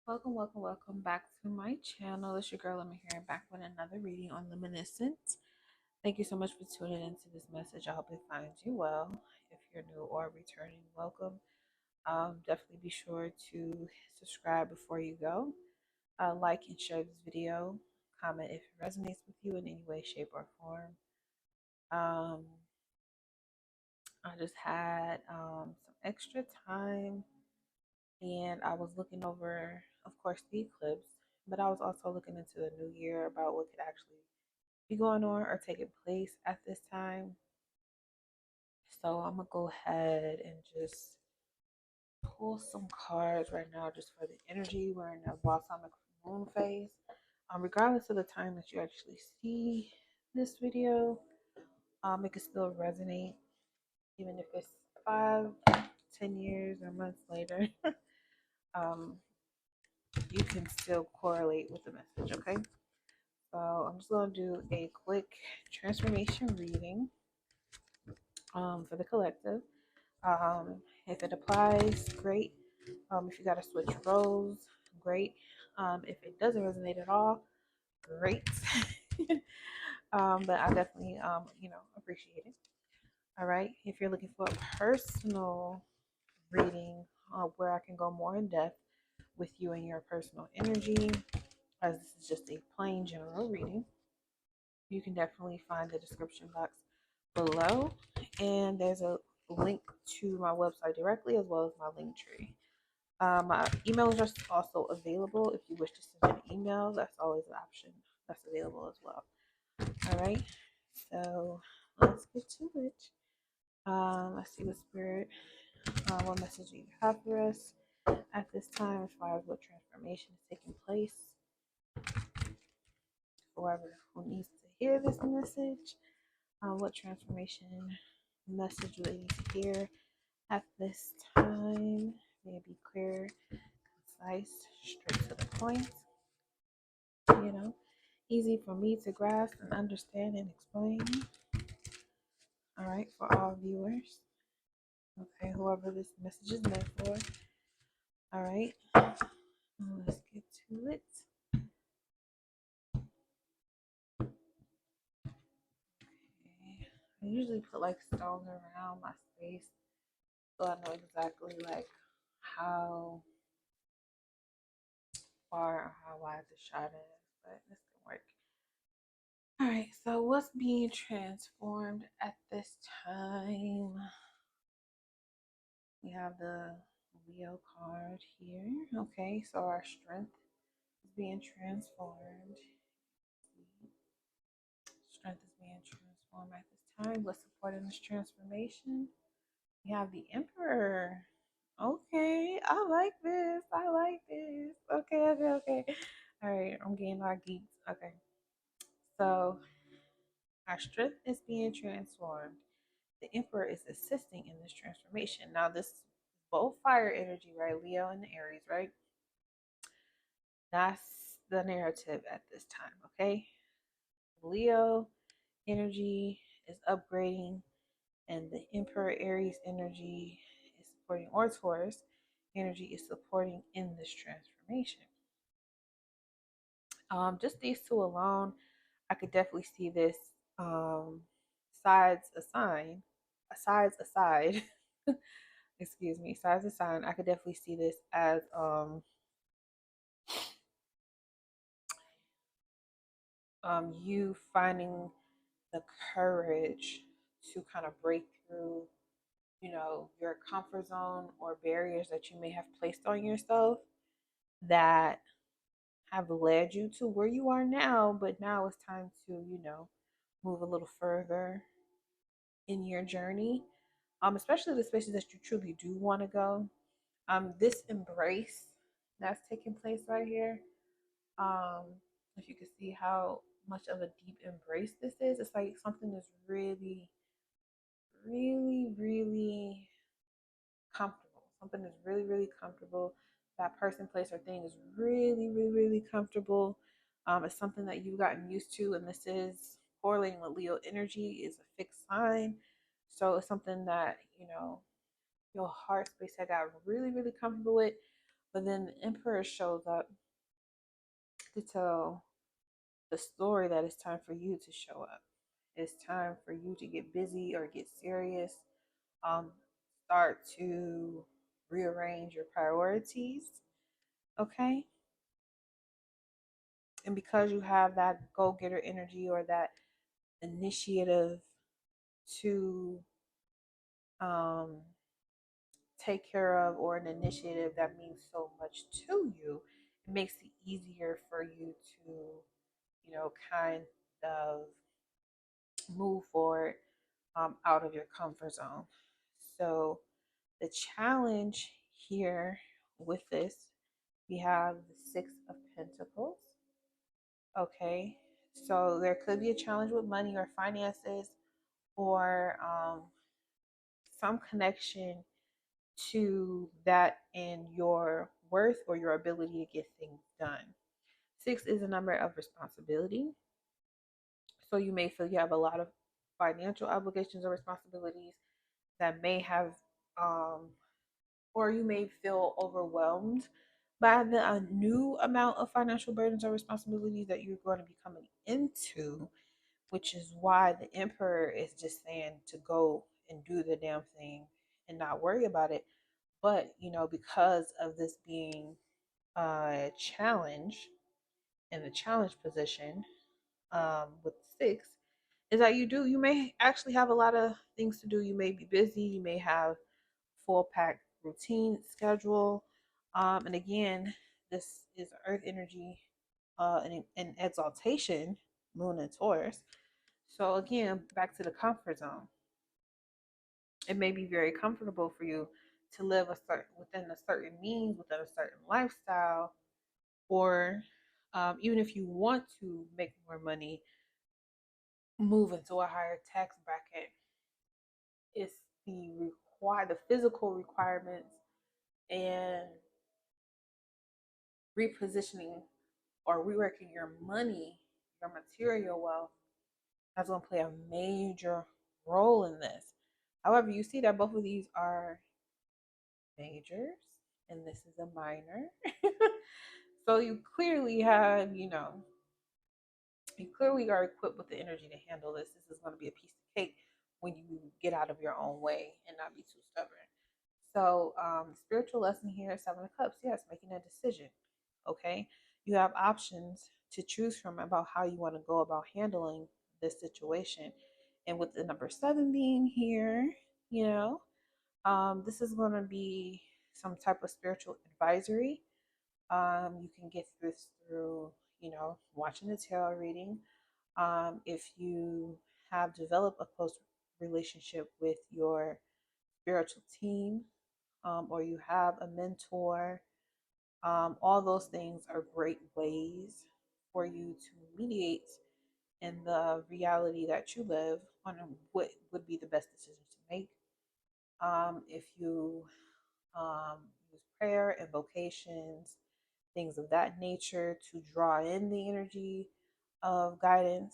Welcome back to my channel. It's your girl Lemon here, back with another reading on Luminescent. Thank you so much for tuning into this message. I hope it finds you well. If you're new or returning, welcome. Definitely be sure to subscribe before you go. Like and share this video. Comment if it resonates with you in any way, shape, or form. I just had some extra time and I was looking over, of course, the eclipse, but I was also looking into the new year about what could actually be going on or taking place at this time. So I'm gonna go ahead and just pull some cards right now just for the energy. We're in a balsamic moon phase. Regardless of the time that you actually see this video, it can still resonate, even if it's 5, 10 years or months later. um, you can still correlate with the message, okay? So I'm just going to do a quick transformation reading for the collective. If it applies, great. If you got to switch roles, great. If it doesn't resonate at all, great. But I definitely, appreciate it. All right. If you're looking for a personal reading where I can go more in depth with you and your personal energy, as this is just a plain general reading, you can definitely find the description box below. And there's a link to my website directly as well as my link tree. My email address is also available if you wish to send an email. That's always an option that's available as well. All right, so let's get to it. Let's see what spirit, what message you have for us at this time as far as what transformation is taking place. Whoever who needs to hear this message, what transformation message do they need to hear at this time? May it be clear, concise, straight to the point, you know, easy for me to grasp and understand and explain. All right, for all viewers. Okay, whoever this message is meant for. All right, let's get to it. Okay. I usually put like stones around my space so I know exactly like how far or how wide the shot is, but this can work. All right, so what's being transformed at this time? We have the Leo card here. Okay, so our strength is being transformed. Strength is being transformed at this time. What's supporting this transformation? We have the Emperor. Okay, I like this. I like this. Okay. All right, I'm getting our geeks. Okay, so our strength is being transformed. The Emperor is assisting in this transformation. Now, this is both fire energy, right? Leo and Aries, right? That's the narrative at this time, okay? Leo energy is upgrading, and the Emperor Aries energy is supporting, or Taurus energy is supporting in this transformation. Just these two alone, I could definitely see this sides aside. Excuse me, sides aside. I could definitely see this as you finding the courage to kind of break through, your comfort zone or barriers that you may have placed on yourself that have led you to where you are now, but now it's time to, move a little further in your journey. Especially the spaces that you truly do want to go. This embrace that's taking place right here. Um, if you can see how much of a deep embrace this is, it's like something that's really, really, really comfortable. Something that's really, really comfortable. That person, place, or thing is really, really, really comfortable. It's something that you've gotten used to, and this is correlating with Leo energy is a fixed sign. So it's something that your heart space had got really, really comfortable with. But then the Emperor shows up to tell the story that it's time for you to show up. It's time for you to get busy or get serious. Um, Start to rearrange your priorities. Okay. And because you have that go getter energy or that initiative to um, take care of, or an initiative that means so much to you, it makes it easier for you to, kind of move forward out of your comfort zone. So the challenge here with this, we have the Six of Pentacles. Okay, so there could be a challenge with money or finances, or some connection to that in your worth or your ability to get things done. Six is a number of responsibility. So you may feel you have a lot of financial obligations or responsibilities that may have, um, or you may feel overwhelmed by the new amount of financial burdens or responsibilities that you're going to be coming into, which is why the Emperor is just saying to go and do the damn thing and not worry about it. But, because of this being a challenge in the challenge position, with six, is that you may actually have a lot of things to do. You may be busy, you may have full pack routine schedule. And again, this is earth energy, and exaltation, moon and Taurus. So again, back to the comfort zone. It may be very comfortable for you to live within a certain means, within a certain lifestyle, or even if you want to make more money, move into a higher tax bracket. It's the physical requirements and repositioning or reworking your money, your material wealth, that's going to play a major role in this. However, you see that both of these are majors and this is a minor. So you clearly have, you clearly are equipped with the energy to handle this. This is going to be a piece of cake when you get out of your own way and not be too stubborn. So, spiritual lesson here, Seven of Cups. Yes, making a decision. Okay, you have options to choose from about how you want to go about handling this situation. And with the number seven being here, you know, this is going to be some type of spiritual advisory. You can get this through, watching the tarot reading. If you have developed a close relationship with your spiritual team, or you have a mentor, all those things are great ways for you to mediate in the reality that you live on what would be the best decision to make. If you use prayer, invocations, things of that nature to draw in the energy of guidance,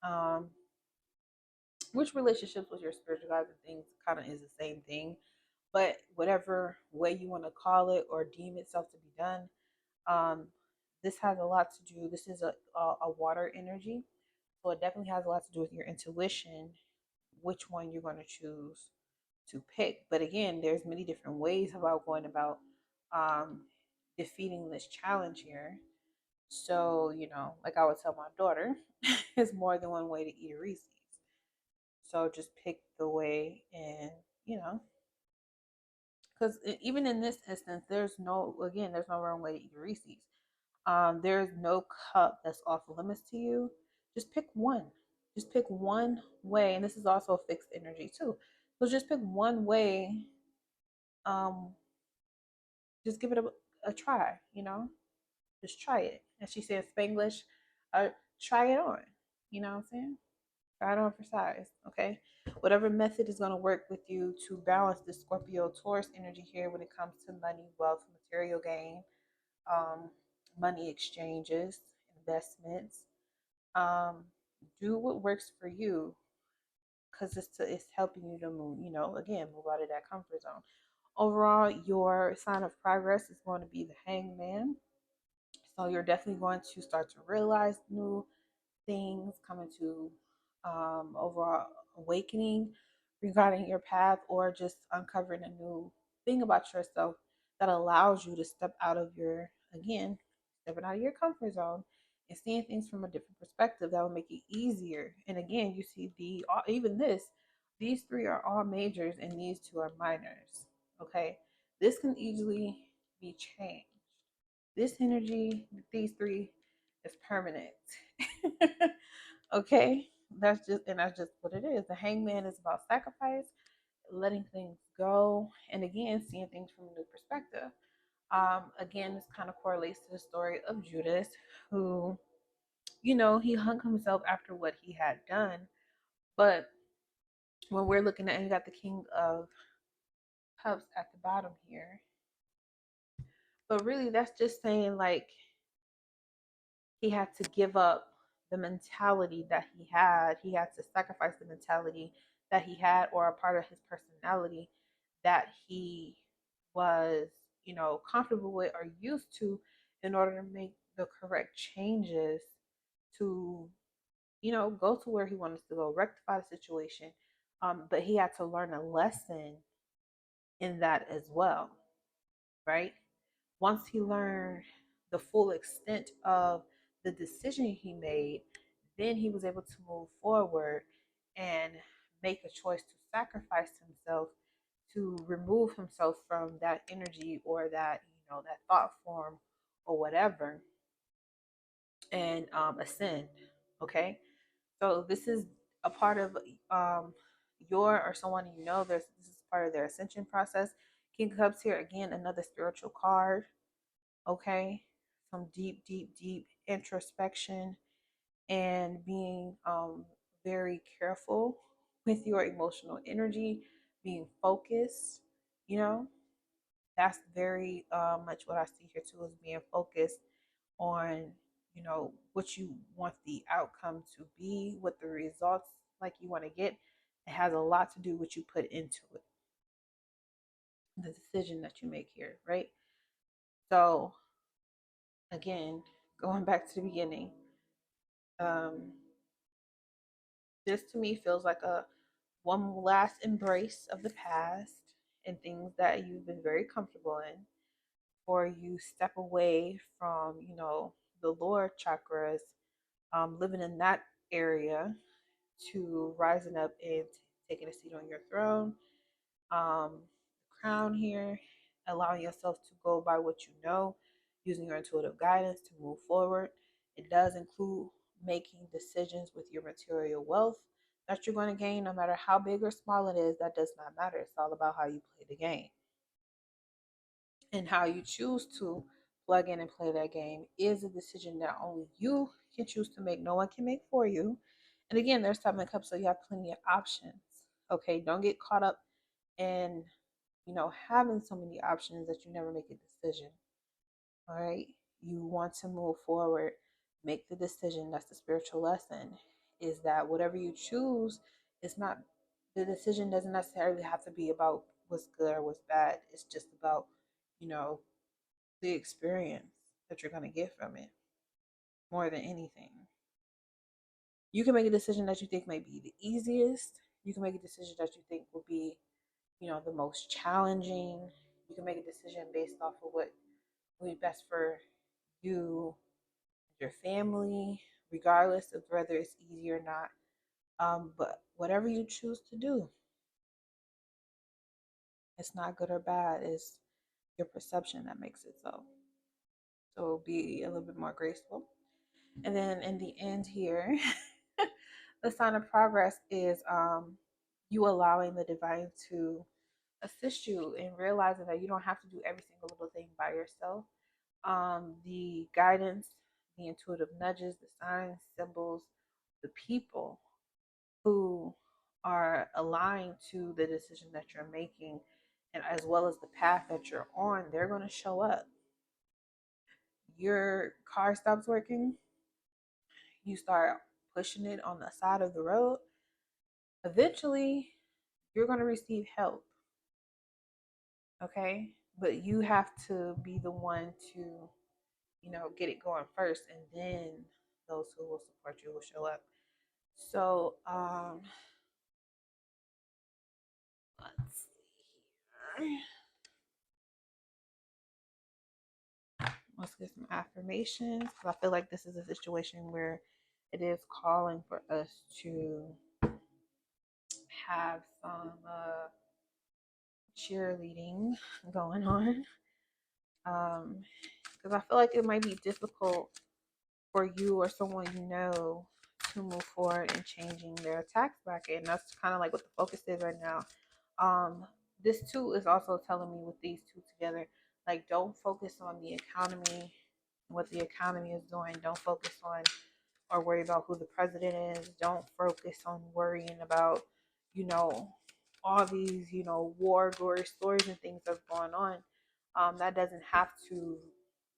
um, which relationships with your spiritual guides and things kind of is the same thing, but whatever way you want to call it or deem itself to be done, um, this has a lot to do. This is a water energy, so it definitely has a lot to do with your intuition, which one you're going to choose to pick. But again, there's many different ways about going about um, defeating this challenge here. So, like I would tell my daughter, there's more than one way to eat a Reese's. So just pick the way, and because even in this instance, there's no wrong way to eat a Reese's. There's no cup that's off limits to you. Just pick one. Just pick one way, and this is also fixed energy too. So just pick one way. Um, just give it a try. Just try it. And she said Spanglish, try it on. You know what I'm saying? Try it on for size. Okay. Whatever method is going to work with you to balance the Scorpio Taurus energy here when it comes to money, wealth, material gain, um, money exchanges, investments. Um, do what works for you, because it's helping you to move, again, move out of that comfort zone. Overall, your sign of progress is going to be the Hangman. So you're definitely going to start to realize new things, coming to overall awakening regarding your path, or just uncovering a new thing about yourself that allows you to step out of your, again, stepping out of your comfort zone and seeing things from a different perspective that will make it easier. And again, you see even these three are all majors and these two are minors. Okay, this can easily be changed. This energy, these three, is permanent. Okay, that's just what it is. The Hangman is about sacrifice, letting things go, and again, seeing things from a new perspective. Again, this kind of correlates to the story of Judas, who, he hung himself after what he had done. But when we're looking at, and you got the King of Cups at the bottom here, but really that's just saying like he had to give up the mentality that he had. He had to sacrifice the mentality that he had, or a part of his personality that he was, comfortable with or used to, in order to make the correct changes to, go to where he wanted to go, rectify the situation. But he had to learn a lesson in that as well, right? Once he learned the full extent of the decision he made, then he was able to move forward and make a choice to sacrifice himself, to remove himself from that energy or that, that thought form or whatever, and ascend. Okay, so this is a part of your, or someone this is part of their ascension process. King of Cups here, again, another spiritual card. Okay, some deep, deep, deep introspection and being very careful with your emotional energy, being focused. You know, that's very much what I see here too, is being focused on, what you want the outcome to be, what the results like you want to get. It has a lot to do with what you put into it, the decision that you make here, right? So again, going back to the beginning, um, this to me feels like a one last embrace of the past and things that you've been very comfortable in, or you step away from, the lower chakras, living in that area, to rising up and taking a seat on your throne. Crown here, allowing yourself to go by what you know, using your intuitive guidance to move forward. It does include making decisions with your material wealth that you're going to gain, no matter how big or small it is. That does not matter. It's all about how you play the game, and how you choose to plug in and play that game is a decision that only you can choose to make. No one can make for you. And again, there's Seven of Cups, so you have plenty of options. Okay, don't get caught up in, having so many options that you never make a decision. All right, you want to move forward, make the decision. That's the spiritual lesson, is that whatever you choose is not, the decision doesn't necessarily have to be about what's good or what's bad. It's just about, you know, the experience that you're going to get from it more than anything. You can make a decision that you think may be the easiest. You can make a decision that you think will be, the most challenging. You can make a decision based off of what will be best for you, your family, regardless of whether it's easy or not. But whatever you choose to do, it's not good or bad. It's your perception that makes it so. So be a little bit more graceful. And then in the end here, the sign of progress is you allowing the divine to assist you in realizing that you don't have to do every single little thing by yourself. The guidance, the intuitive nudges, the signs, symbols, the people who are aligned to the decision that you're making, and as well as the path that you're on, they're going to show up. Your car stops working, you start pushing it on the side of the road, eventually you're going to receive help. Okay, but you have to be the one to, get it going first, and then those who will support you will show up. So, let's see here. Let's get some affirmations, because I feel like this is a situation where it is calling for us to have some cheerleading going on. Because I feel like it might be difficult for you or someone you know to move forward in changing their tax bracket. And that's kind of like what the focus is right now. This too is also telling me with these two together, like, don't focus on the economy, what the economy is doing. Don't focus on or worry about who the president is. Don't focus on worrying about, you know, all these, war, gory stories and things that's going on. That doesn't have to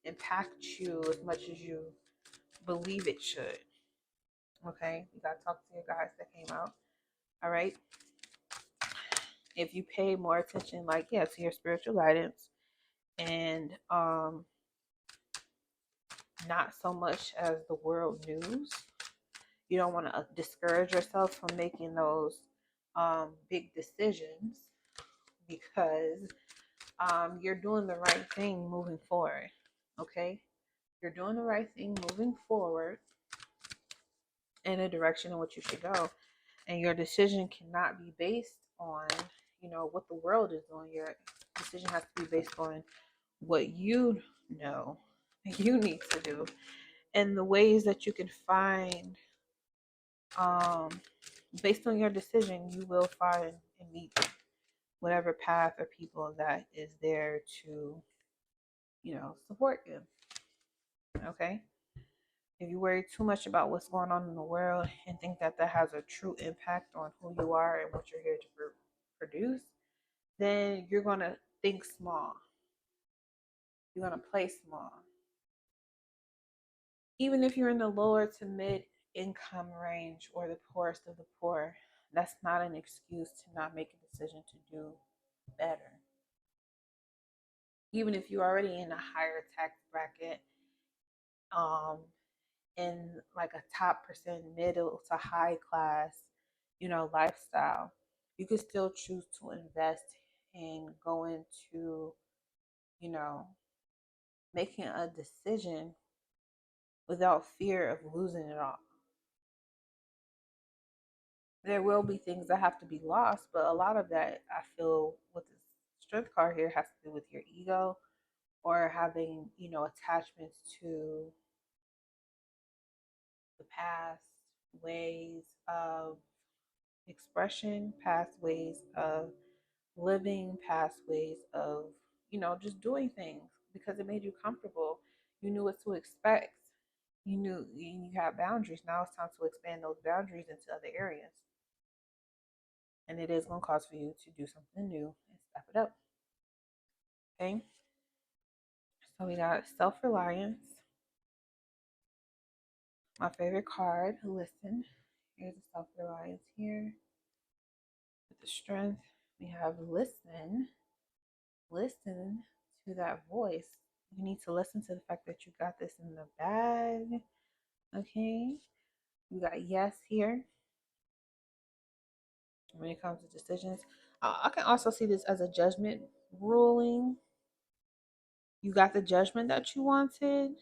impact you as much as you believe it should. Okay, you gotta talk to your guys that came out. All right. If you pay more attention, like, yeah, to your spiritual guidance, and not so much as the world news, you don't want to discourage yourself from making those big decisions, because you're doing the right thing moving forward. Okay, you're doing the right thing moving forward in a direction in which you should go, and your decision cannot be based on what the world is doing. Your decision has to be based on what you know you need to do, and the ways that you can find, um based on your decision, you will find and meet whatever path or people that is there to support you. Okay, if you worry too much about what's going on in the world and think that that has a true impact on who you are and what you're here to produce, then you're going to think small. You're going to play small. Even if you're in the lower to mid income range or the poorest of the poor, that's not an excuse to not make a decision to do better. Even if you're already in a higher tax bracket, um, in like a top percent middle to high class, lifestyle, you could still choose to invest and go into, you know, making a decision without fear of losing it all. There will be things that have to be lost, but a lot of that, I feel, with the strength card here, has to do with your ego, or having, attachments to the past ways of expression, past ways of living, past ways of, just doing things because it made you comfortable. You knew what to expect. You knew you had boundaries. Now it's time to expand those boundaries into other areas. And it is going to cause for you to do something new and step it up. Okay? So we got self reliance. My favorite card, listen. Here's the self reliance here. With the strength, we have listen. Listen to that voice. You need to listen to the fact that you got this in the bag. Okay? You got yes here when it comes to decisions. I can also see this as a judgment ruling. You got the judgment that you wanted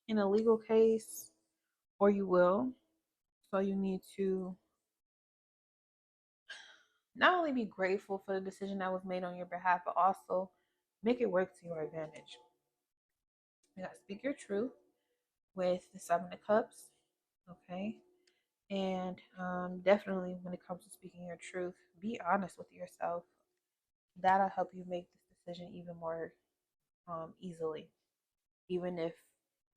in a legal case, or you will. So you need to not only be grateful for the decision that was made on your behalf, but also make it work to your advantage. You got to speak your truth with the Seven of Cups. Okay. And definitely, when it comes to speaking your truth, be honest with yourself. That'll help you make this decision even more easily, even if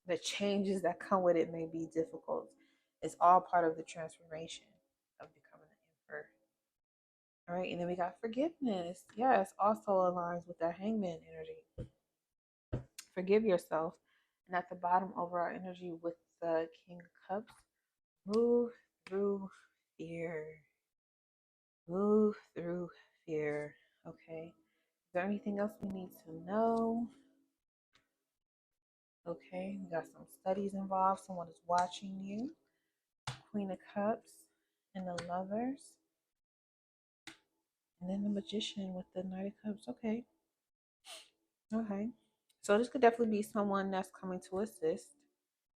the changes that come with it may be difficult. It's all part of the transformation of becoming an emperor. All right, and then we got forgiveness. Yes, also aligns with that hangman energy. Forgive yourself. And at the bottom, overall energy with the King of Cups, move through fear. Move through fear. Okay. there anything else we need to know? Okay, we got some studies involved. Someone is watching you. Queen of Cups and the Lovers. And then the Magician with the Knight of Cups. Okay. Okay. So this could definitely be someone that's coming to assist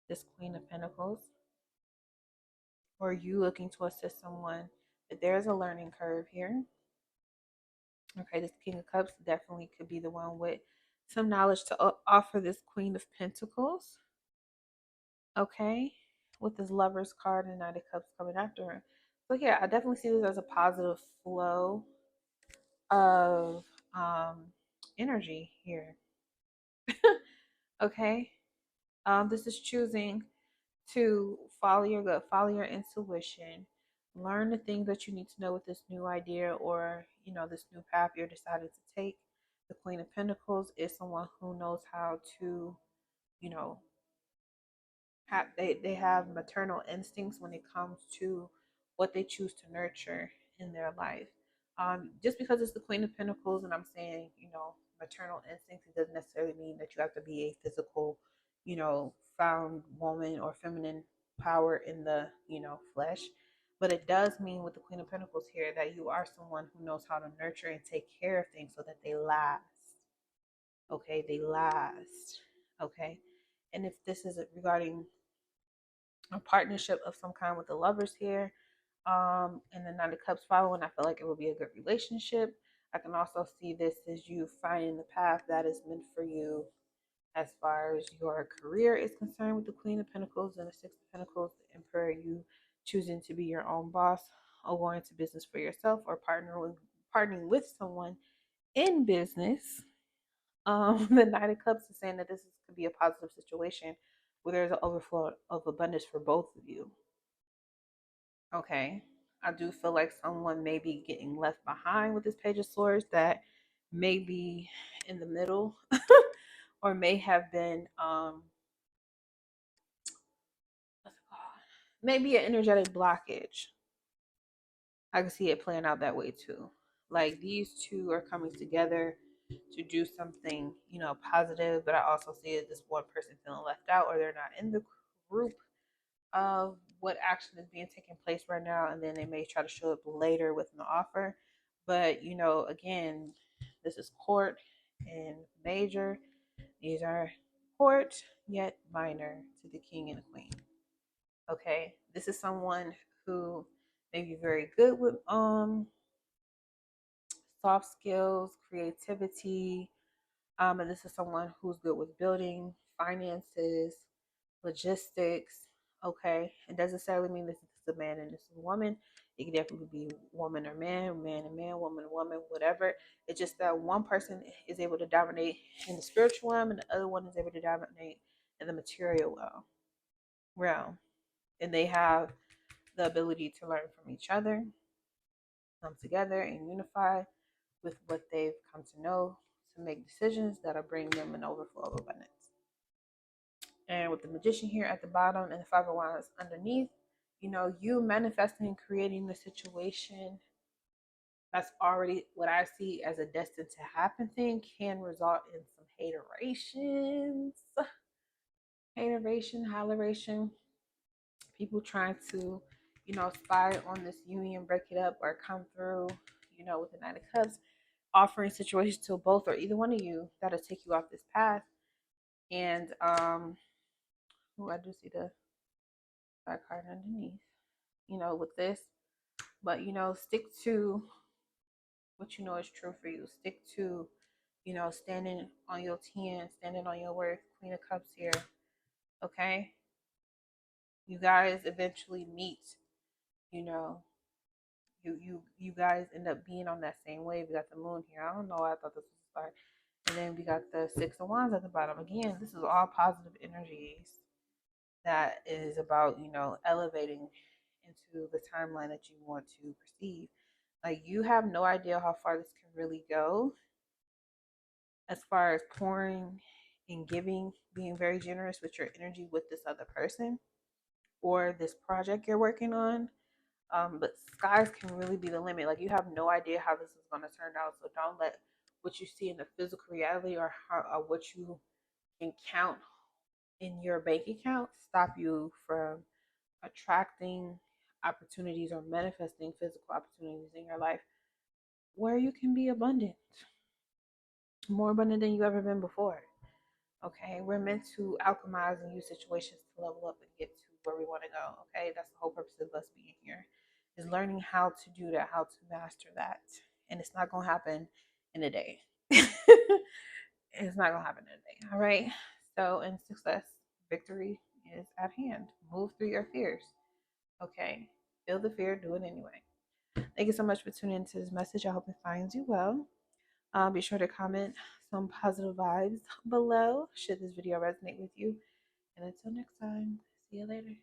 this Queen of Pentacles, or you looking to assist someone. But there's a learning curve here. Okay, this King of Cups definitely could be the one with some knowledge to offer this Queen of Pentacles. Okay, with this Lover's card and Knight of Cups coming after her. So yeah, I definitely see this as a positive flow of energy here. Okay, this is choosing to follow your gut, follow your intuition, learn the things that you need to know with this new idea, or this new path you're deciding to take. The Queen of Pentacles is someone who knows how to, you know, they have maternal instincts when it comes to what they choose to nurture in their life. Just because it's the Queen of Pentacles and I'm saying, maternal instincts, it doesn't necessarily mean that you have to be a physical, found woman or feminine power in the, flesh. But it does mean with the Queen of Pentacles here that you are someone who knows how to nurture and take care of things so that they last. Okay, they last. Okay. And if this is regarding a partnership of some kind with the Lovers here, and the Nine of Cups following, I feel like it will be a good relationship. I can also see this as you finding the path that is meant for you as far as your career is concerned with the Queen of Pentacles and the Six of Pentacles, the Emperor, you choosing to be your own boss or going into business for yourself or partnering with someone in business. The Knight of Cups is saying that could be a positive situation where there's an overflow of abundance for both of you. Okay. I do feel like someone may be getting left behind with this Page of Swords that may be in the middle or may have been what's it called? Maybe an energetic blockage. I can see it playing out that way too. Like these two are coming together to do something, positive, but I also see it this one person feeling left out or they're not in the group of what action is being taken place right now, and then they may try to show up later with an offer. But again, this is court and major. These are court yet minor to the king and the queen. Okay, this is someone who may be very good with soft skills, creativity, and this is someone who's good with building, finances, logistics. Okay. It doesn't necessarily mean this is a man and this is a woman. It can definitely be woman or man, man and man, woman and woman, whatever. It's just that one person is able to dominate in the spiritual realm and the other one is able to dominate in the material realm. And they have the ability to learn from each other, come together and unify with what they've come to know to make decisions that'll bring them an overflow of abundance. And with the Magician here at the bottom and the Five of Wands underneath, you manifesting and creating the situation that's already what I see as a destined to happen thing can result in some holleration, people trying to, spy on this union, break it up, or come through, with the Nine of Cups, offering situations to both or either one of you that'll take you off this path. And I do see the side card underneath, with this. But stick to what you know is true for you. Stick to, standing on your 10, standing on your worth. Queen of Cups here. Okay? You guys eventually meet, you know, you guys end up being on that same wave. We got the moon here. I don't know. I thought this was a start. And then we got the Six of Wands at the bottom. Again, this is all positive energies that is about, elevating into the timeline that you want to perceive. Like you have no idea how far this can really go as far as pouring and giving, being very generous with your energy with this other person or this project you're working on. But skies can really be the limit. Like you have no idea how this is going to turn out. So don't let what you see in the physical reality, or how, or what you can count in your bank account, stop you from attracting opportunities or manifesting physical opportunities in your life where you can be abundant, more abundant than you ever been before. Okay, we're meant to alchemize and use situations to level up and get to where we want to go. Okay, that's the whole purpose of us being here, is learning how to do that, how to master that. And it's not going to happen in a day. It's not going to happen in a day. All right, so in success, victory is at hand. Move through your fears. Okay, feel the fear, do it anyway. Thank you so much for tuning into this message. I hope it finds you well. Be sure to comment some positive vibes below should this video resonate with you. And until next time, see you later.